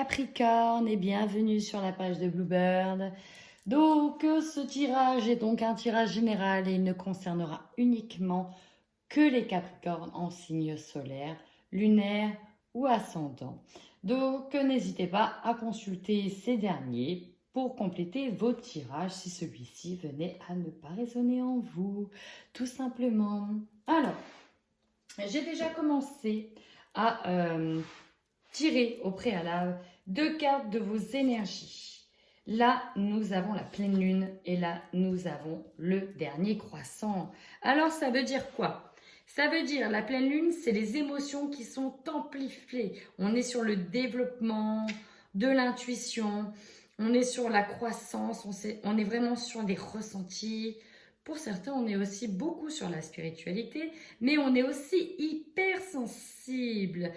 Capricorne et bienvenue sur la page de Bluebird. Donc ce tirage est donc un tirage général et il ne concernera uniquement que les Capricornes en signe solaire, lunaire ou ascendant. Donc n'hésitez pas à consulter ces derniers pour compléter vos tirages si celui-ci venait à ne pas résonner en vous, tout simplement. Alors, j'ai déjà commencé à tirer au préalable 2 cartes de vos énergies. Là, nous avons la pleine lune et là, nous avons le dernier croissant. Alors, ça veut dire quoi? Ça veut dire, la pleine lune, c'est les émotions qui sont amplifiées. On est sur le développement de l'intuition, on est sur la croissance, on est vraiment sur des ressentis. Pour certains, on est aussi beaucoup sur la spiritualité, mais on est aussi hypersensible.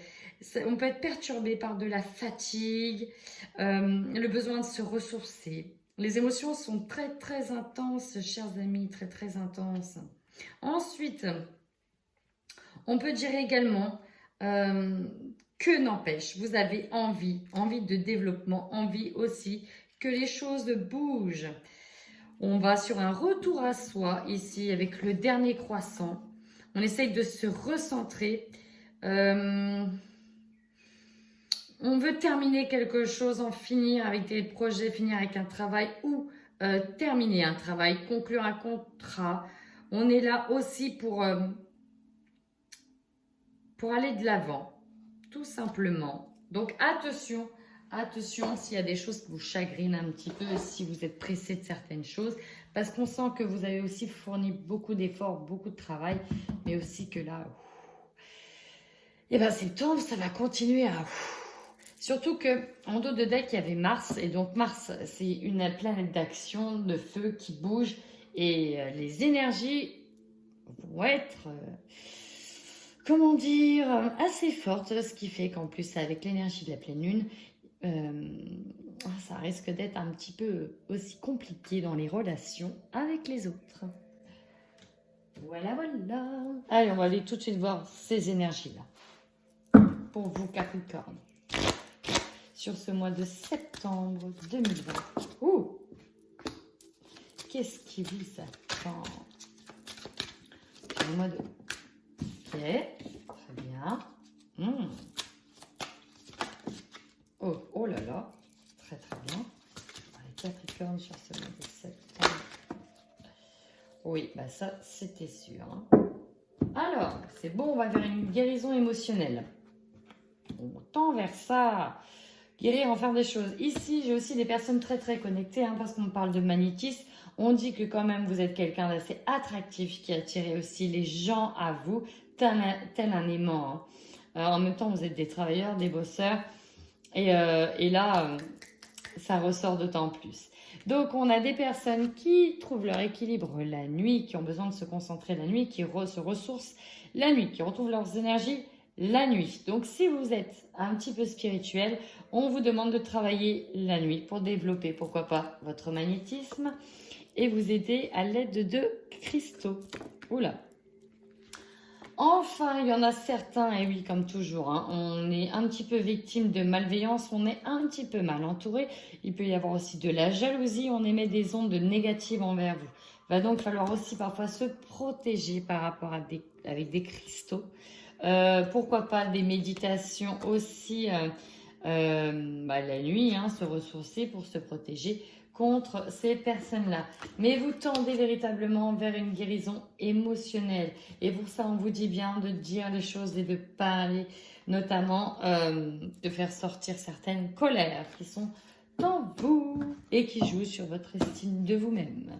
On peut être perturbé par de la fatigue, le besoin de se ressourcer. Les émotions sont très très intenses, chers amis, très très intenses. Ensuite, on peut dire également que n'empêche, vous avez envie de développement, envie aussi que les choses bougent. On va sur un retour à soi ici avec le dernier croissant. On essaye de se recentrer. On veut terminer quelque chose, en finir avec des projets, finir avec un travail ou terminer un travail, conclure un contrat. On est là aussi pour aller de l'avant, tout simplement. Donc attention, attention s'il y a des choses qui vous chagrinent un petit peu, si vous êtes pressé de certaines choses, parce qu'on sent que vous avez aussi fourni beaucoup d'efforts, beaucoup de travail, mais aussi que là, et ben septembre, ça va continuer à... Surtout qu'en dos de deck, il y avait Mars. Et donc Mars, c'est une planète d'action, de feu qui bouge. Et les énergies vont être, comment dire, assez fortes. Ce qui fait qu'en plus, avec l'énergie de la pleine lune, ça risque d'être un petit peu aussi compliqué dans les relations avec les autres. Voilà, voilà. Allez, on va aller tout de suite voir ces énergies-là. Pour vous, Capricorne. Sur ce mois de septembre 2020. Ouh! Qu'est-ce qui vous attend? Sur le mois de... Ok, très bien. Oh là là, très très bien. Les Capricornes sur ce mois de septembre. Oui, bah ça, c'était sûr. Hein. Alors, c'est bon, on va vers une guérison émotionnelle. On tend vers ça. Guérir, en faire des choses. Ici, j'ai aussi des personnes très très connectées, hein, parce qu'on parle de magnétisme. On dit que quand même vous êtes quelqu'un d'assez attractif qui attire aussi les gens à vous, tel un aimant. Hein. En même temps, vous êtes des travailleurs, des bosseurs. Et là, ça ressort d'autant plus. Donc, on a des personnes qui trouvent leur équilibre la nuit, qui ont besoin de se concentrer la nuit, qui se ressourcent la nuit, qui retrouvent leurs énergies la nuit. Donc, si vous êtes un petit peu spirituel, on vous demande de travailler la nuit pour développer, pourquoi pas, votre magnétisme et vous aider à l'aide de cristaux. Oula. Enfin, il y en a certains, et oui, comme toujours, hein, on est un petit peu victime de malveillance, on est un petit peu mal entouré. Il peut y avoir aussi de la jalousie, on émet des ondes négatives envers vous. Il va donc falloir aussi parfois se protéger par rapport à avec des cristaux. Pourquoi pas des méditations aussi la nuit, hein, se ressourcer pour se protéger contre ces personnes-là. Mais vous tendez véritablement vers une guérison émotionnelle. Et pour ça, on vous dit bien de dire les choses et de parler, notamment de faire sortir certaines colères qui sont en vous et qui jouent sur votre estime de vous-même.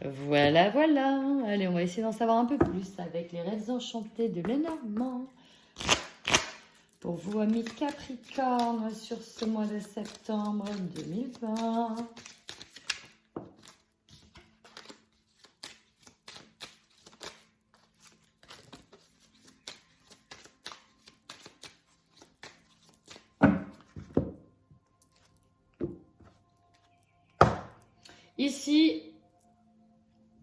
Voilà, voilà. Allez, on va essayer d'en savoir un peu plus avec les rêves enchantés de Lenormand. Pour vous, amis Capricorne, sur ce mois de septembre 2020. Ici,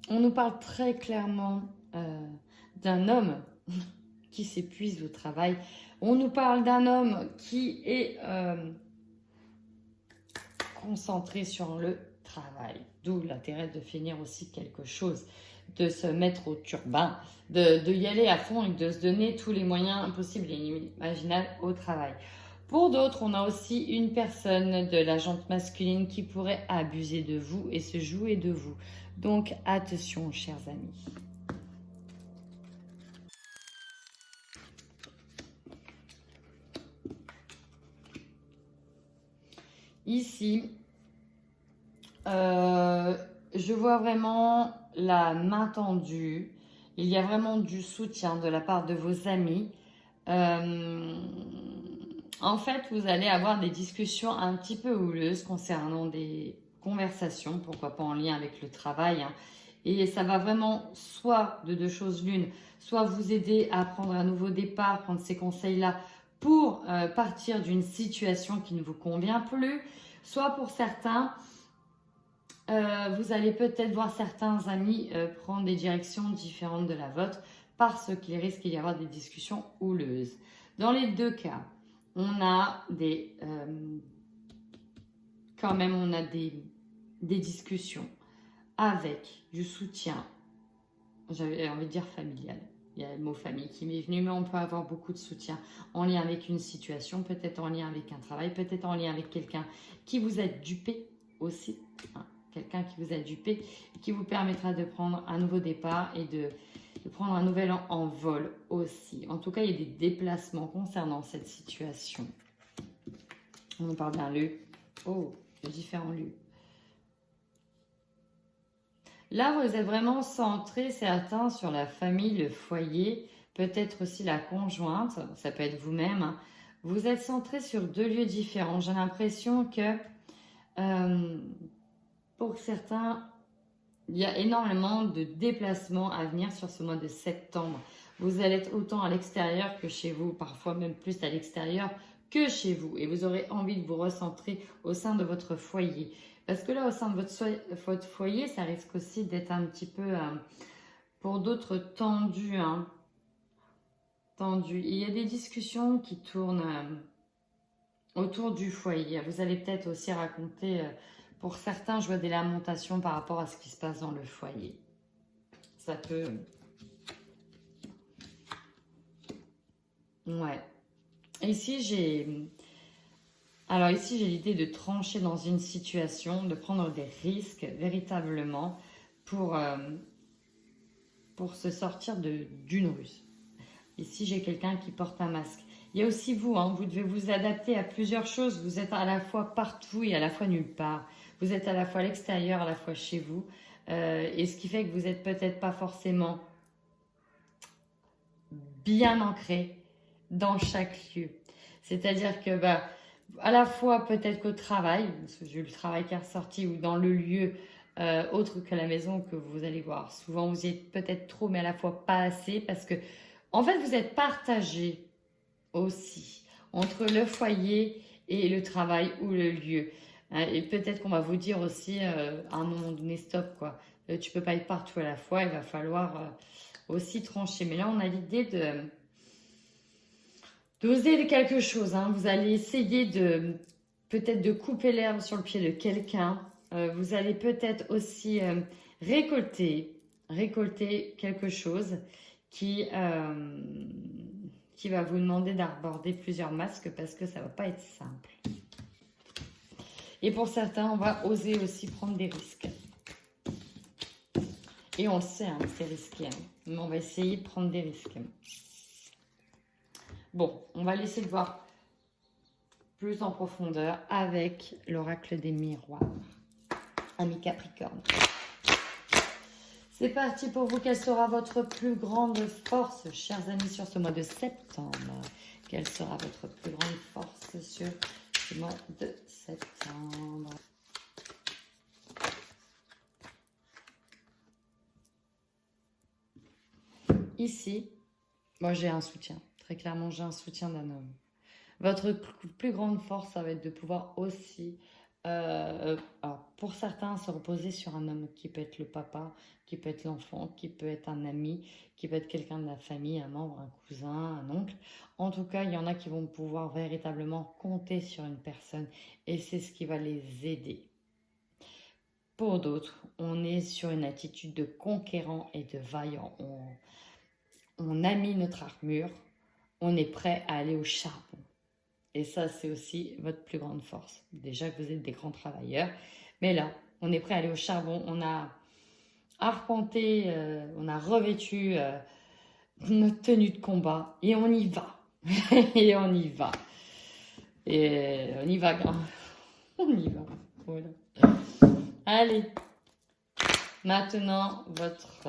on nous parle très clairement d'un homme qui s'épuise au travail. On nous parle d'un homme qui est concentré sur le travail. D'où l'intérêt de finir aussi quelque chose, de se mettre au turbin, de y aller à fond et de se donner tous les moyens possibles et inimaginables au travail. Pour d'autres, on a aussi une personne de la jante masculine qui pourrait abuser de vous et se jouer de vous. Donc attention, chers amis. Ici, je vois vraiment la main tendue. Il y a vraiment du soutien de la part de vos amis. En fait, vous allez avoir des discussions un petit peu houleuses concernant des conversations, pourquoi pas en lien avec le travail. Hein. Et ça va vraiment soit de deux choses l'une, soit vous aider à prendre un nouveau départ, prendre ces conseils-là pour partir d'une situation qui ne vous convient plus, soit pour certains, vous allez peut-être voir certains amis prendre des directions différentes de la vôtre parce qu'il risque d'y avoir des discussions houleuses. Dans les deux cas, on a quand même des discussions avec du soutien, j'avais envie de dire familial. Il y a le mot famille qui m'est venu, mais on peut avoir beaucoup de soutien en lien avec une situation, peut-être en lien avec un travail, peut-être en lien avec quelqu'un qui vous a dupé aussi, hein, quelqu'un qui vous a dupé, qui vous permettra de prendre un nouveau départ et de prendre un nouvel envol aussi. En tout cas, il y a des déplacements concernant cette situation. On nous parle d'un lieu. Oh, de différents lieux. Là, vous êtes vraiment centré, certains, sur la famille, le foyer, peut-être aussi la conjointe, ça peut être vous-même. Hein. Vous êtes centré sur deux lieux différents. J'ai l'impression que pour certains, il y a énormément de déplacements à venir sur ce mois de septembre. Vous allez être autant à l'extérieur que chez vous, parfois même plus à l'extérieur que chez vous. Et vous aurez envie de vous recentrer au sein de votre foyer. Parce que là, au sein de votre foyer, ça risque aussi d'être un petit peu, pour d'autres, tendu. Hein. Tendu. Il y a des discussions qui tournent autour du foyer. Vous allez peut-être aussi raconter... pour certains, je vois des lamentations par rapport à ce qui se passe dans le foyer. Ça peut... Ouais. Ici, j'ai... Alors ici, j'ai l'idée de trancher dans une situation, de prendre des risques véritablement pour se sortir d'une ruse. Ici, j'ai quelqu'un qui porte un masque. Il y a aussi vous, hein, vous devez vous adapter à plusieurs choses. Vous êtes à la fois partout et à la fois nulle part. Vous êtes à la fois à l'extérieur, à la fois chez vous. Et ce qui fait que vous n'êtes peut-être pas forcément bien ancré dans chaque lieu. C'est-à-dire que, à la fois peut-être qu'au travail, parce que j'ai eu le travail qui est ressorti, ou dans le lieu autre que la maison que vous allez voir. Souvent, vous y êtes peut-être trop, mais à la fois pas assez, parce que, en fait, vous êtes partagé aussi entre le foyer et le travail ou le lieu. Et peut-être qu'on va vous dire aussi à un moment donné, stop, quoi. Tu peux pas être partout à la fois, il va falloir aussi trancher. Mais là, on a l'idée d'oser quelque chose. Hein. Vous allez essayer peut-être de couper l'herbe sur le pied de quelqu'un. Vous allez peut-être aussi récolter quelque chose qui va vous demander d'aborder plusieurs masques parce que ça va pas être simple. Et pour certains, on va oser aussi prendre des risques. Et on le sait, hein, c'est risqué. Hein, mais on va essayer de prendre des risques. Bon, on va laisser de voir plus en profondeur avec l'oracle des miroirs. Amis Capricorne. C'est parti pour vous. Quelle sera votre plus grande force, chers amis, sur ce mois de septembre? Quelle sera votre plus grande force sur ce mois de septembre? Ici, moi j'ai un soutien. Très clairement, j'ai un soutien d'un homme. Votre plus grande force, ça va être de pouvoir aussi... alors, pour certains, se reposer sur un homme qui peut être le papa, qui peut être l'enfant, qui peut être un ami, qui peut être quelqu'un de la famille, un membre, un cousin, un oncle. En tout cas, il y en a qui vont pouvoir véritablement compter sur une personne et c'est ce qui va les aider. Pour d'autres, on est sur une attitude de conquérant et de vaillant. On a mis notre armure, on est prêt à aller au charbon. Et ça, c'est aussi votre plus grande force. Déjà que vous êtes des grands travailleurs, mais là, on est prêt à aller au charbon. On a arpenté, on a revêtu notre tenue de combat et on y va. Et on y va. Et on y va, on y va. Voilà. Allez. Maintenant, votre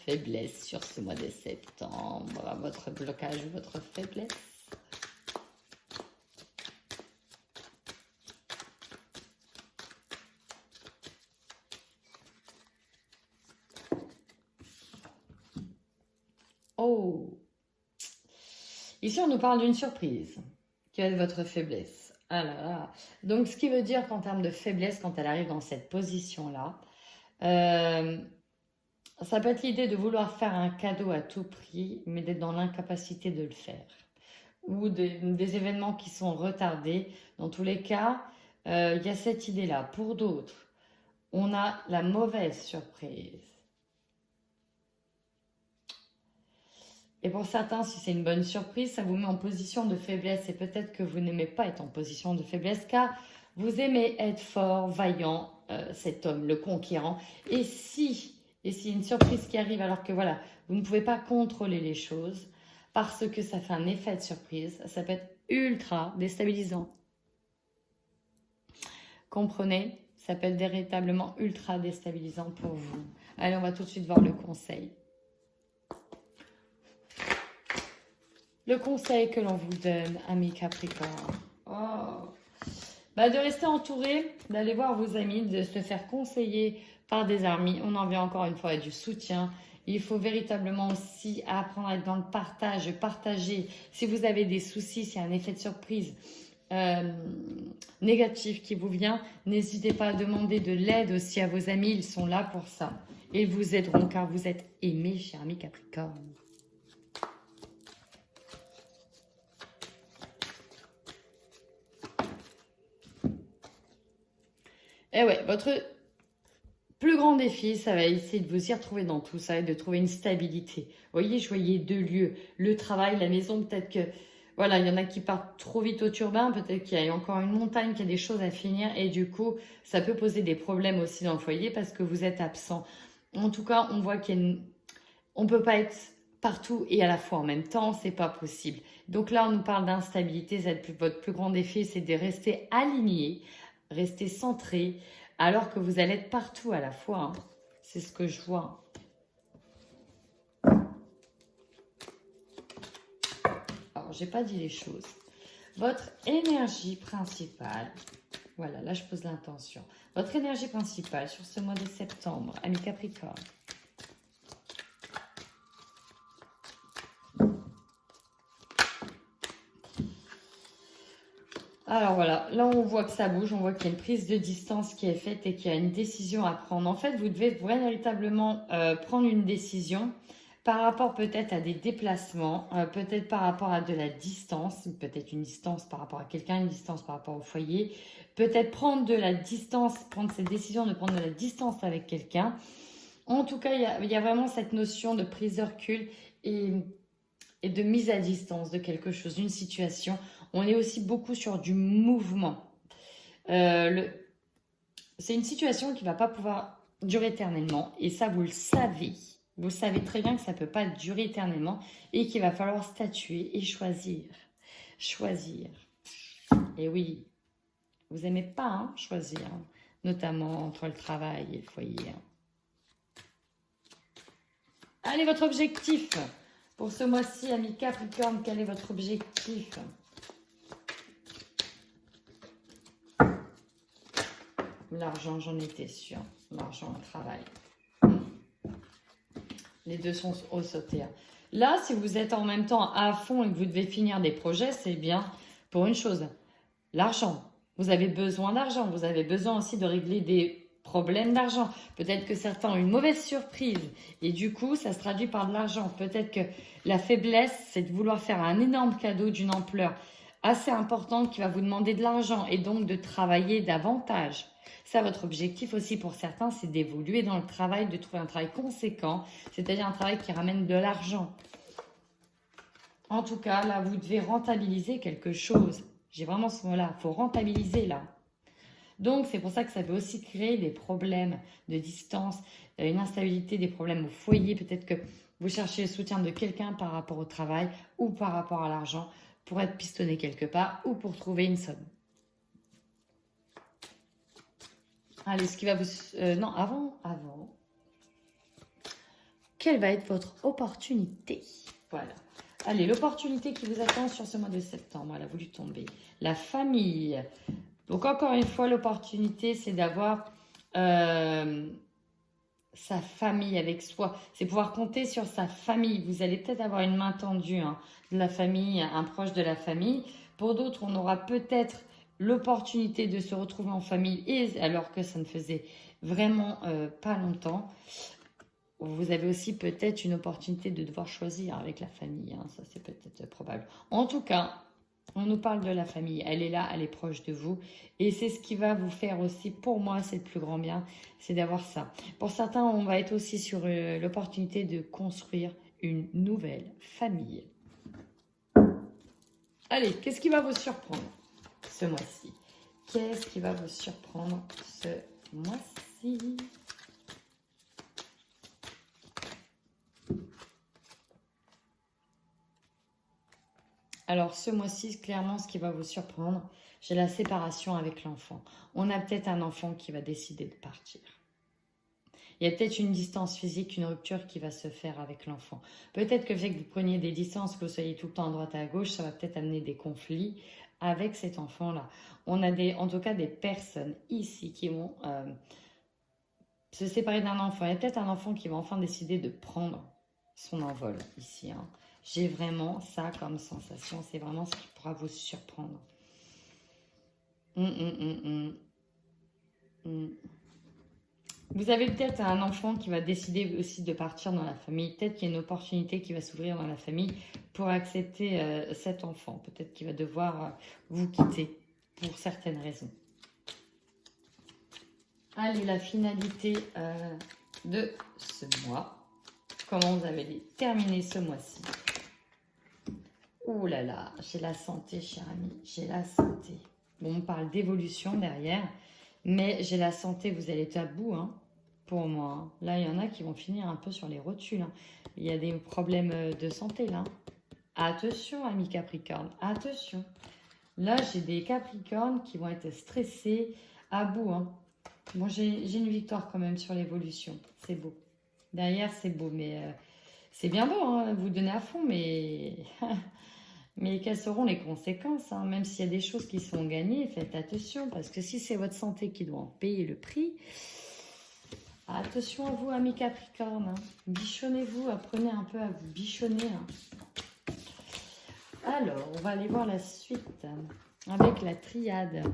faiblesse sur ce mois de septembre, votre blocage, votre faiblesse. Oh! Ici, on nous parle d'une surprise. Quelle est votre faiblesse? Ah là là. Donc, ce qui veut dire qu'en termes de faiblesse, quand elle arrive dans cette position-là, ça peut être l'idée de vouloir faire un cadeau à tout prix, mais d'être dans l'incapacité de le faire. Ou des événements qui sont retardés. Dans tous les cas, il y a cette idée-là. Pour d'autres, on a la mauvaise surprise. Et pour certains, si c'est une bonne surprise, ça vous met en position de faiblesse. Et peut-être que vous n'aimez pas être en position de faiblesse, car vous aimez être fort, vaillant, cet homme, le conquérant. Et si une surprise qui arrive alors que voilà, vous ne pouvez pas contrôler les choses, parce que ça fait un effet de surprise, ça peut être ultra déstabilisant. Comprenez? Ça peut être véritablement ultra déstabilisant pour vous. Allez, on va tout de suite voir le conseil. Le conseil que l'on vous donne, amis Capricorne. Oh. De rester entouré, d'aller voir vos amis, de se faire conseiller par des amis. On en vient encore une fois à du soutien. Il faut véritablement aussi apprendre à être dans le partage, partager. Si vous avez des soucis, s'il y a un effet de surprise négatif qui vous vient, n'hésitez pas à demander de l'aide aussi à vos amis. Ils sont là pour ça. Ils vous aideront car vous êtes aimés, chers amis Capricorne. Et ouais, votre plus grand défi, ça va essayer de vous y retrouver dans tout ça et de trouver une stabilité. Vous voyez, je voyais deux lieux, le travail, la maison, peut-être que, voilà, il y en a qui partent trop vite au turbin, peut-être qu'il y a encore une montagne, qu'il y a des choses à finir et du coup, ça peut poser des problèmes aussi dans le foyer parce que vous êtes absent. En tout cas, on voit on peut pas être partout et à la fois en même temps, c'est pas possible. Donc là, on nous parle d'instabilité, votre plus grand défi, c'est de rester aligné, rester centré, alors que vous allez être partout à la fois. Hein. C'est ce que je vois. Alors, j'ai pas dit les choses. Votre énergie principale, voilà, là je pose l'intention. Votre énergie principale sur ce mois de septembre, amis Capricorne. Alors voilà, là on voit que ça bouge, on voit qu'il y a une prise de distance qui est faite et qu'il y a une décision à prendre. En fait, vous devez véritablement prendre une décision par rapport peut-être à des déplacements, peut-être par rapport à de la distance, peut-être une distance par rapport à quelqu'un, une distance par rapport au foyer, peut-être prendre de la distance, prendre cette décision de prendre de la distance avec quelqu'un. En tout cas, il y a vraiment cette notion de prise de recul et de mise à distance de quelque chose, d'une situation. On est aussi beaucoup sur du mouvement. C'est une situation qui ne va pas pouvoir durer éternellement. Et ça, vous le savez. Vous savez très bien que ça ne peut pas durer éternellement. Et qu'il va falloir statuer et choisir. Choisir. Et oui, vous n'aimez pas hein, choisir. Notamment entre le travail et le foyer. Allez, votre objectif pour ce mois-ci, amis Capricorne, quel est votre objectif ? L'argent, j'en étais sûre. L'argent, le travail. Les deux sont au sauter. Là, si vous êtes en même temps à fond et que vous devez finir des projets, c'est bien pour une chose. L'argent. Vous avez besoin d'argent. Vous avez besoin aussi de régler des problème d'argent. Peut-être que certains ont une mauvaise surprise et du coup, ça se traduit par de l'argent. Peut-être que la faiblesse, c'est de vouloir faire un énorme cadeau d'une ampleur assez importante qui va vous demander de l'argent et donc de travailler davantage. Ça, votre objectif aussi pour certains, c'est d'évoluer dans le travail, de trouver un travail conséquent, c'est-à-dire un travail qui ramène de l'argent. En tout cas, là, vous devez rentabiliser quelque chose. J'ai vraiment ce mot-là, il faut rentabiliser là. Donc, c'est pour ça que ça peut aussi créer des problèmes de distance, une instabilité, des problèmes au foyer. Peut-être que vous cherchez le soutien de quelqu'un par rapport au travail ou par rapport à l'argent pour être pistonné quelque part ou pour trouver une somme. Allez, ce qui va vous... non, avant. Quelle va être votre opportunité? Voilà. Allez, l'opportunité qui vous attend sur ce mois de septembre, elle a voulu tomber. La famille. Donc, encore une fois, l'opportunité, c'est d'avoir sa famille avec soi. C'est pouvoir compter sur sa famille. Vous allez peut-être avoir une main tendue de la famille, un proche de la famille. Pour d'autres, on aura peut-être l'opportunité de se retrouver en famille, et alors que ça ne faisait vraiment pas longtemps. Vous avez aussi peut-être une opportunité de devoir choisir avec la famille. Ça, c'est peut-être probable. En tout cas, on nous parle de la famille. Elle est là, elle est proche de vous. Et c'est ce qui va vous faire aussi, pour moi, c'est le plus grand bien, c'est d'avoir ça. Pour certains, on va être aussi sur l'opportunité de construire une nouvelle famille. Allez, qu'est-ce qui va vous surprendre ce mois-ci? Qu'est-ce qui va vous surprendre ce mois-ci? Alors, ce mois-ci, clairement, ce qui va vous surprendre, j'ai la séparation avec l'enfant. On a peut-être un enfant qui va décider de partir. Il y a peut-être une distance physique, une rupture qui va se faire avec l'enfant. Peut-être que le fait que vous preniez des distances, que vous soyez tout le temps à droite et à gauche, ça va peut-être amener des conflits avec cet enfant-là. On a en tout cas des personnes ici qui vont se séparer d'un enfant. Il y a peut-être un enfant qui va enfin décider de prendre son envol ici. J'ai vraiment ça comme sensation. C'est vraiment ce qui pourra vous surprendre. Vous avez peut-être un enfant qui va décider aussi de partir dans la famille. Peut-être qu'il y a une opportunité qui va s'ouvrir dans la famille pour accepter cet enfant. Peut-être qu'il va devoir vous quitter pour certaines raisons. Allez, la finalité de ce mois. Comment vous avez terminé ce mois-ci? Oh là là, j'ai la santé, cher ami, j'ai la santé. Bon, on parle d'évolution derrière, mais j'ai la santé, vous allez être à bout, pour moi. Là, il y en a qui vont finir un peu sur les rotules. Il y a des problèmes de santé, là. Attention, amis Capricorne, attention. Là, j'ai des Capricornes qui vont être stressés, à bout. Bon, j'ai une victoire quand même sur l'évolution, c'est beau. Derrière, c'est beau, mais c'est bien beau, vous donnez à fond, mais... Mais quelles seront les conséquences, même s'il y a des choses qui sont gagnées, faites attention, parce que si c'est votre santé qui doit en payer le prix, attention à vous, amis Capricorne, bichonnez-vous, apprenez un peu à vous bichonner. Alors, on va aller voir la suite avec la triade.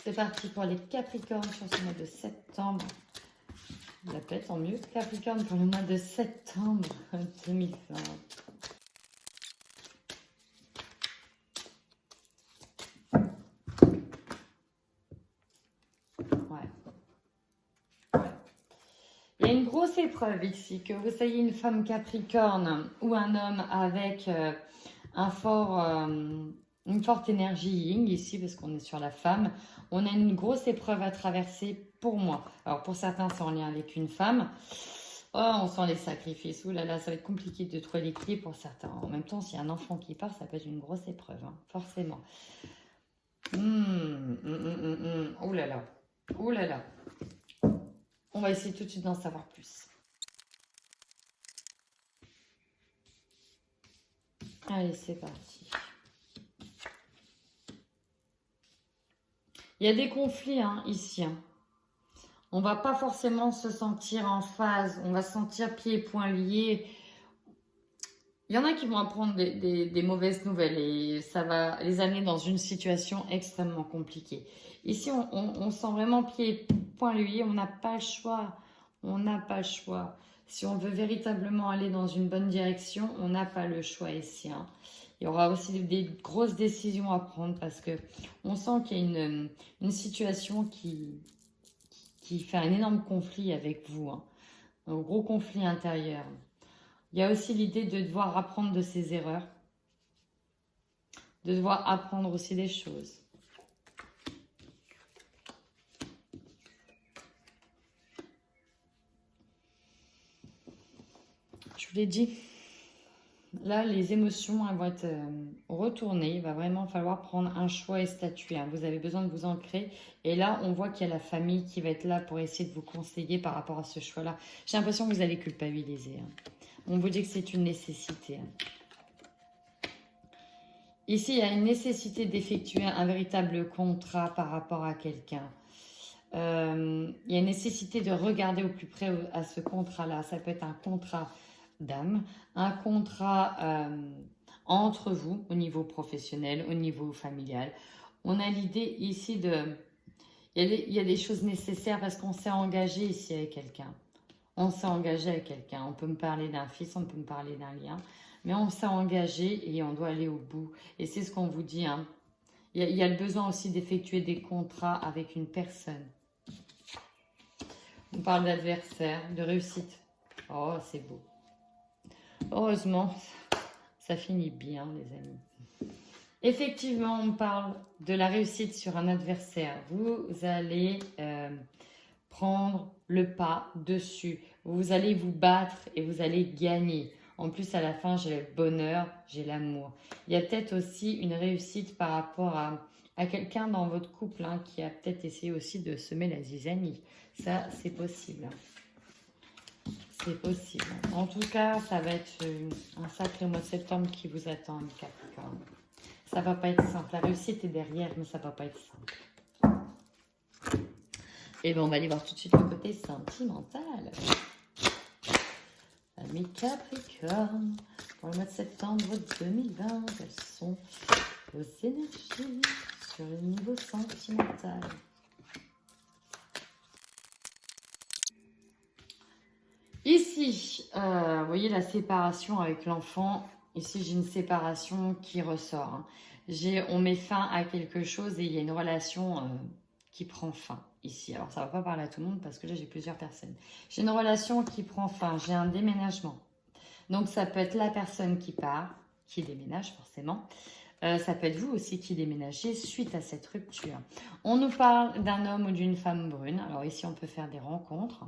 C'est parti pour les Capricornes sur ce mois de septembre. La paix, tant mieux. Capricorne pour le mois de septembre 2020. Ouais. Il y a une grosse épreuve ici, que vous soyez une femme Capricorne ou un homme avec une forte énergie yin ici, parce qu'on est sur la femme. On a une grosse épreuve à traverser pour moi. Alors pour certains, c'est en lien avec une femme. Oh, on sent les sacrifices. Ouh là là, ça va être compliqué de trouver l'équilibre pour certains. En même temps, s'il y a un enfant qui part, ça peut être une grosse épreuve, forcément. Ouh là là. Ouh là là. On va essayer tout de suite d'en savoir plus. Allez, c'est parti. Il y a des conflits ici. On va pas forcément se sentir en phase. On va se sentir pieds et poings liés. Il y en a qui vont apprendre des mauvaises nouvelles et ça va les amener dans une situation extrêmement compliquée. Ici, on sent vraiment pied et poing liés, on n'a pas le choix. On n'a pas le choix. Si on veut véritablement aller dans une bonne direction, on n'a pas le choix ici. Hein. Il y aura aussi des grosses décisions à prendre parce que on sent qu'il y a une situation qui fait un énorme conflit avec vous. Hein. Un gros conflit intérieur. Il y a aussi l'idée de devoir apprendre de ses erreurs, de devoir apprendre aussi des choses. Je vous l'ai dit, là les émotions elles vont être retournées, il va vraiment falloir prendre un choix et statuer. Hein. Vous avez besoin de vous ancrer et là on voit qu'il y a la famille qui va être là pour essayer de vous conseiller par rapport à ce choix-là. J'ai l'impression que vous allez culpabiliser. Hein. On vous dit que c'est une nécessité. Ici, il y a une nécessité d'effectuer un véritable contrat par rapport à quelqu'un. Il y a une nécessité de regarder au plus près à ce contrat-là. Ça peut être un contrat d'âme, un contrat entre vous au niveau professionnel, au niveau familial. On a l'idée ici de... Il y a des choses nécessaires parce qu'on s'est engagé ici avec quelqu'un. On s'est engagé avec quelqu'un. On peut me parler d'un fils, on peut me parler d'un lien. Mais on s'est engagé et on doit aller au bout. Et c'est ce qu'on vous dit. Hein. Il y a le besoin aussi d'effectuer des contrats avec une personne. On parle d'adversaire, de réussite. Oh, c'est beau. Heureusement, ça finit bien, les amis. Effectivement, on parle de la réussite sur un adversaire. Vous allez... prendre le pas dessus. Vous allez vous battre et vous allez gagner. En plus, à la fin, j'ai le bonheur, j'ai l'amour. Il y a peut-être aussi une réussite par rapport à quelqu'un dans votre couple hein, qui a peut-être essayé aussi de semer la zizanie. Ça, c'est possible. C'est possible. En tout cas, ça va être un sacré mois de septembre qui vous attend, les Capricornes. Ça va pas être simple. La réussite est derrière, mais ça va pas être simple. Et bien, on va aller voir tout de suite le côté sentimental. Mes Capricornes, pour le mois de septembre 2020, quelles sont vos énergies sur le niveau sentimental? Ici, vous voyez la séparation avec l'enfant. Ici, j'ai une séparation qui ressort. Hein. On met fin à quelque chose et il y a une relation qui prend fin. Ici, alors ça va pas parler à tout le monde parce que là j'ai plusieurs personnes. J'ai une relation qui prend fin, j'ai un déménagement. Donc ça peut être la personne qui part, qui déménage forcément. Ça peut être vous aussi qui déménagez suite à cette rupture. On nous parle d'un homme ou d'une femme brune. Alors ici on peut faire des rencontres,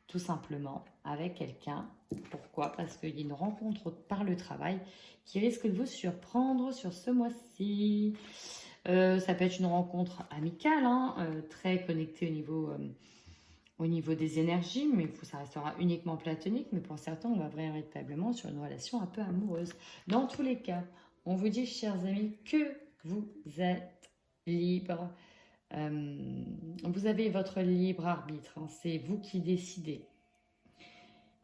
tout simplement, avec quelqu'un. Pourquoi? Parce qu'il y a une rencontre par le travail qui risque de vous surprendre sur ce mois-ci. Ça peut être une rencontre amicale, hein, très connectée au niveau des énergies, mais ça restera uniquement platonique. Mais pour certains, on va véritablement sur une relation un peu amoureuse. Dans tous les cas, on vous dit, chers amis, que vous êtes libres. Vous avez votre libre arbitre, hein, c'est vous qui décidez.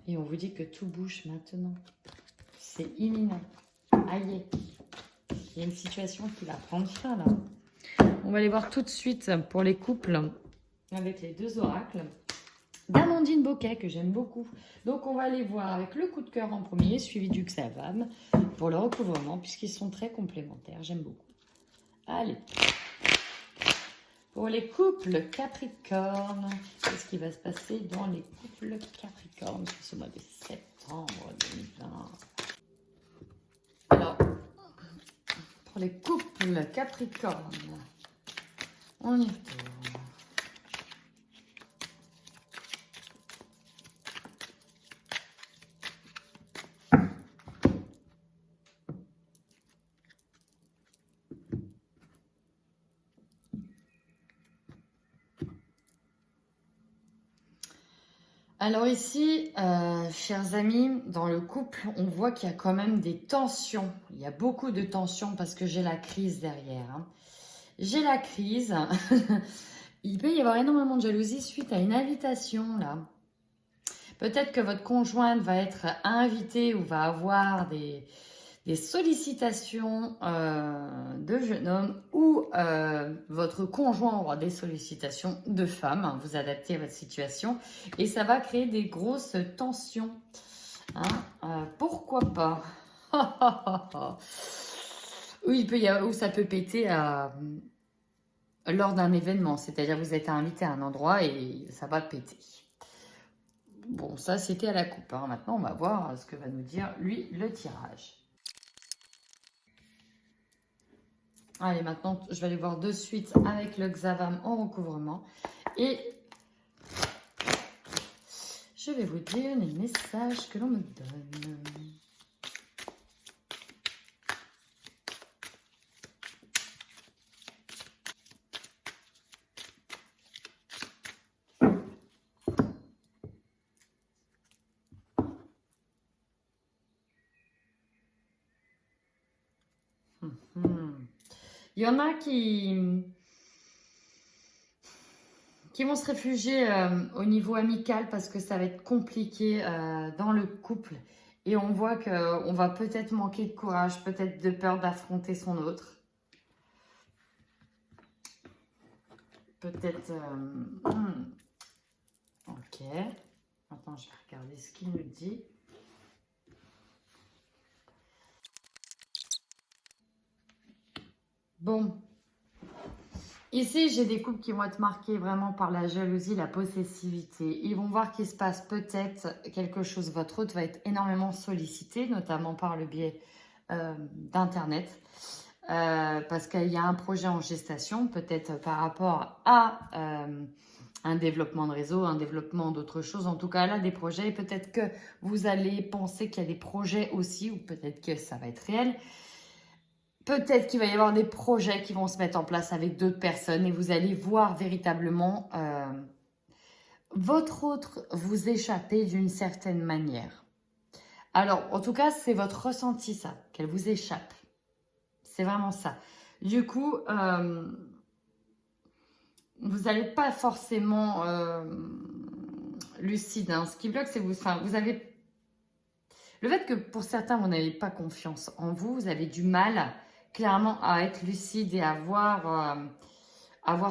Et on vous dit que tout bouge maintenant. C'est imminent. Aïe. Il y a une situation qui va prendre fin là. On va aller voir tout de suite pour les couples avec les deux oracles d'Amandine Boquet que j'aime beaucoup. Donc on va aller voir avec le coup de cœur en premier, suivi du Xavam pour le recouvrement puisqu'ils sont très complémentaires. J'aime beaucoup. Allez. Pour les couples Capricorne, qu'est-ce qui va se passer dans les couples Capricorne sur ce mois de septembre 2020? Alors, pour les couples Capricorne, on y retourne. Alors ici, chers amis, dans le couple, on voit qu'il y a quand même des tensions. Il y a beaucoup de tensions parce que j'ai la crise derrière. Hein. J'ai la crise. Il peut y avoir énormément de jalousie suite à une invitation, là. Peut-être que votre conjointe va être invitée ou va avoir des sollicitations de jeunes hommes ou votre conjoint aura des sollicitations de femmes. Hein, vous adaptez à votre situation et ça va créer des grosses tensions. Hein, pourquoi pas? Oui, ou ça peut péter lors d'un événement, c'est-à-dire vous êtes invité à un endroit et ça va péter. Bon, ça c'était à la coupe. Hein. Maintenant, on va voir ce que va nous dire lui le tirage. Allez, maintenant, je vais aller voir de suite avec le Xavam en recouvrement. Et je vais vous dire les messages que l'on me donne. Il y en a qui vont se réfugier au niveau amical parce que ça va être compliqué dans le couple. Et on voit qu'on va peut-être manquer de courage, peut-être de peur d'affronter son autre. Peut-être... Ok. Attends, je vais regarder ce qu'il nous dit. Bon. Ici, j'ai des couples qui vont être marqués vraiment par la jalousie, la possessivité. Ils vont voir qu'il se passe peut-être quelque chose. Votre autre va être énormément sollicité, notamment par le biais d'Internet. Parce qu'il y a un projet en gestation, peut-être par rapport à un développement de réseau, un développement d'autres choses. En tout cas, là, des projets. Peut-être que vous allez penser qu'il y a des projets aussi, ou peut-être que ça va être réel. Peut-être qu'il va y avoir des projets qui vont se mettre en place avec d'autres personnes et vous allez voir véritablement votre autre vous échapper d'une certaine manière. Alors, en tout cas, c'est votre ressenti, ça, qu'elle vous échappe. C'est vraiment ça. Du coup, vous n'allez pas forcément lucide. Hein. Ce qui bloque, c'est vous avez... Le fait que pour certains, vous n'avez pas confiance en vous, vous avez du mal clairement à être lucide et à voir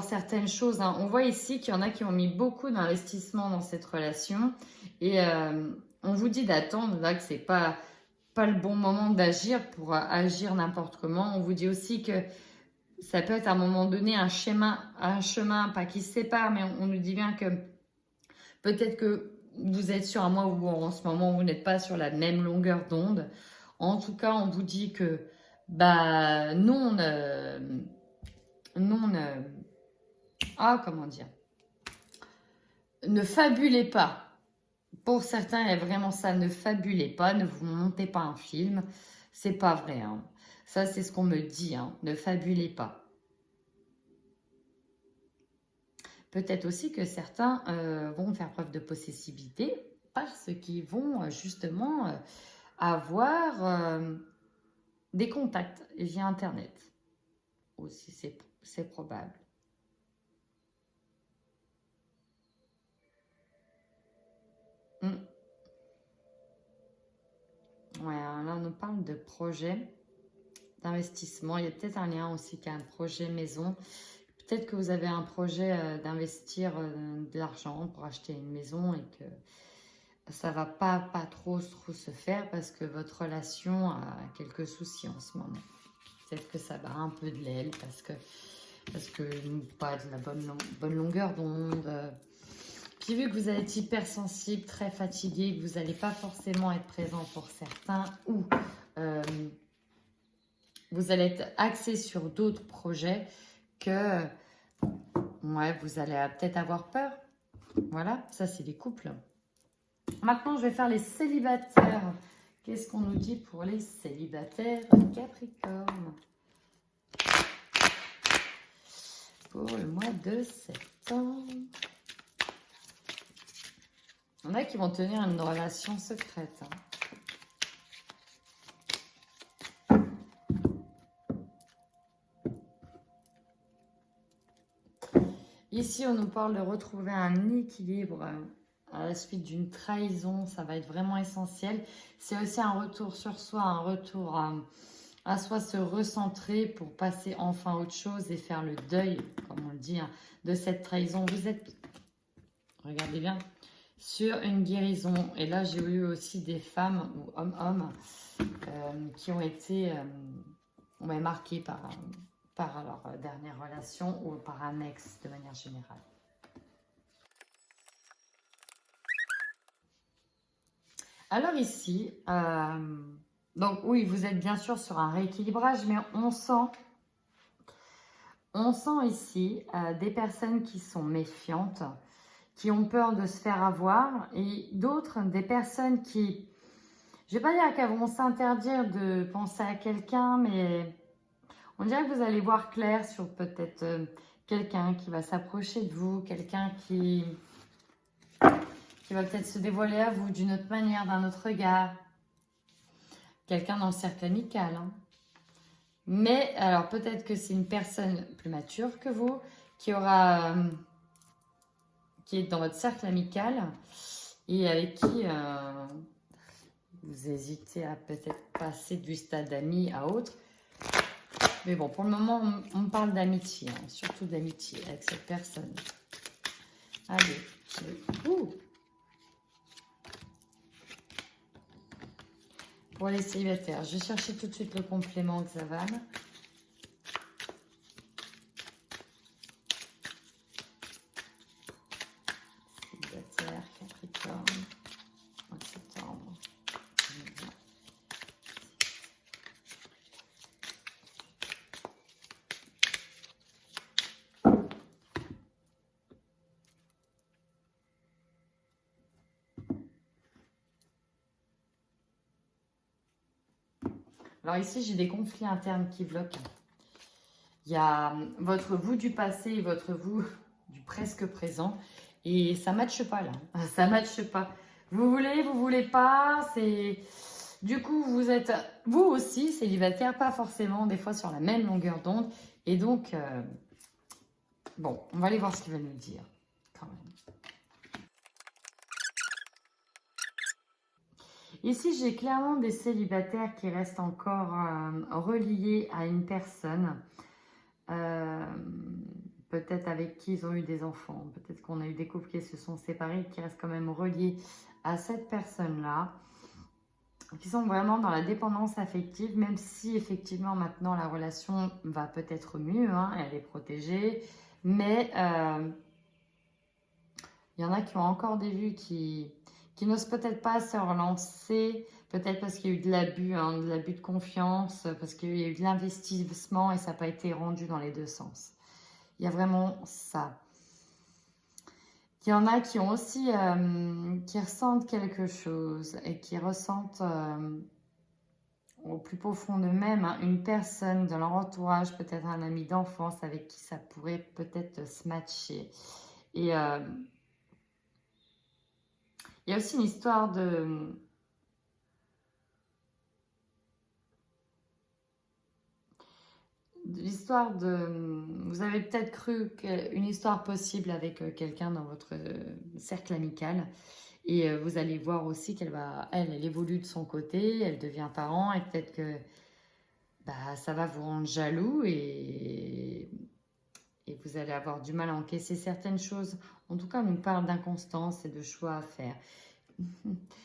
certaines choses. Hein. On voit ici qu'il y en a qui ont mis beaucoup d'investissement dans cette relation et on vous dit d'attendre, là que c'est pas le bon moment d'agir pour agir n'importe comment. On vous dit aussi que ça peut être à un moment donné un chemin pas qui se sépare, mais on nous dit bien que peut-être que vous êtes sur un mois où en ce moment vous n'êtes pas sur la même longueur d'onde. En tout cas, on vous dit que comment dire, ne fabulez pas. Pour certains, il y a vraiment ça, ne fabulez pas, ne vous montez pas un film. C'est pas vrai. Hein. Ça, c'est ce qu'on me dit. Hein. Ne fabulez pas. Peut-être aussi que certains vont faire preuve de possessivité parce qu'ils vont justement avoir des contacts via Internet. Aussi, c'est probable. Ouais, là, on nous parle de projet, d'investissement. Il y a peut-être un lien aussi qui a un projet maison. Peut-être que vous avez un projet d'investir de l'argent pour acheter une maison et que ça va pas trop se faire parce que votre relation a quelques soucis en ce moment. Peut-être que ça bat un peu de l'aile parce que pas de la bonne longueur d'onde. Puis vu que vous allez être hypersensible, très fatigué, que vous n'allez pas forcément être présent pour certains ou vous allez être axé sur d'autres projets que ouais, vous allez peut-être avoir peur. Voilà, ça c'est les couples. Maintenant, je vais faire les célibataires. Qu'est-ce qu'on nous dit pour les célibataires Capricorne pour le mois de septembre? Il y en a qui vont tenir une relation secrète. Hein. Ici, on nous parle de retrouver un équilibre à la suite d'une trahison, ça va être vraiment essentiel. C'est aussi un retour sur soi, un retour à soi, se recentrer pour passer enfin à autre chose et faire le deuil, comme on le dit, hein, de cette trahison. Vous êtes, regardez bien, sur une guérison. Et là, j'ai eu aussi des femmes ou hommes qui ont été marqués par leur dernière relation ou par un ex de manière générale. Alors ici, donc oui, vous êtes bien sûr sur un rééquilibrage, mais on sent ici des personnes qui sont méfiantes, qui ont peur de se faire avoir, et d'autres, des personnes qui, je ne vais pas dire qu'elles vont s'interdire de penser à quelqu'un, mais on dirait que vous allez voir clair sur peut-être quelqu'un qui va s'approcher de vous, quelqu'un qui va peut-être se dévoiler à vous d'une autre manière, d'un autre regard. Quelqu'un dans le cercle amical. Hein. Mais, alors peut-être que c'est une personne plus mature que vous, qui est dans votre cercle amical et avec qui vous hésitez à peut-être passer du stade d'ami à autre. Mais bon, pour le moment, on parle d'amitié, hein, surtout d'amitié avec cette personne. Allez, pour les célibataires, je vais chercher tout de suite le complément Xavan. Célibataire, Capricorne, mois de septembre. Alors ici, j'ai des conflits internes qui bloquent. Il y a votre vous du passé et votre vous du presque présent. Et ça ne matche pas là. Ça ne matche pas. Vous voulez pas. Du coup, vous êtes vous aussi célibataire, pas forcément des fois sur la même longueur d'onde. Et donc, bon, on va aller voir ce qu'il va nous dire quand même. Ici, j'ai clairement des célibataires qui restent encore reliés à une personne. Peut-être avec qui ils ont eu des enfants. Peut-être qu'on a eu des couples qui se sont séparés, qui restent quand même reliés à cette personne-là. Qui sont vraiment dans la dépendance affective, même si effectivement maintenant la relation va peut-être mieux, hein, elle est protégée. Mais il y en a qui ont encore des vues qui n'osent peut-être pas se relancer, peut-être parce qu'il y a eu de l'abus, hein, de l'abus de confiance, parce qu'il y a eu de l'investissement et ça n'a pas été rendu dans les deux sens. Il y a vraiment ça. Il y en a qui ont aussi, qui ressentent quelque chose et qui ressentent au plus profond d'eux-mêmes, hein, une personne de leur entourage, peut-être un ami d'enfance avec qui ça pourrait peut-être se matcher. Et il y a aussi une histoire de... L'histoire de... Vous avez peut-être cru qu'une histoire possible avec quelqu'un dans votre cercle amical. Et vous allez voir aussi elle évolue de son côté, elle devient parent et peut-être que ça va vous rendre jaloux et vous allez avoir du mal à encaisser certaines choses. En tout cas, on nous parle d'inconstance et de choix à faire.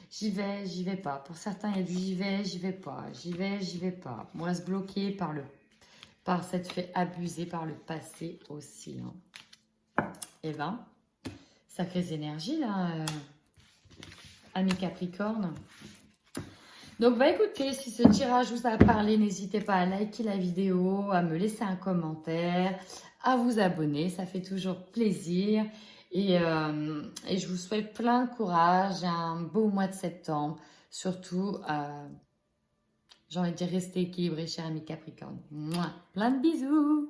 J'y vais pas. Pour certains, il y a du j'y vais pas. J'y vais pas. On reste bloqué par cette fait abuser par le passé aussi. Hein. Eh ben, sacrées énergies là, amis Capricorne. Donc, écoutez, si ce tirage vous a parlé, n'hésitez pas à liker la vidéo, à me laisser un commentaire, à vous abonner, ça fait toujours plaisir. Et je vous souhaite plein de courage, un beau mois de septembre. Surtout, j'ai envie de dire, restez équilibrés, chers amis Capricorne. Mouah, plein de bisous!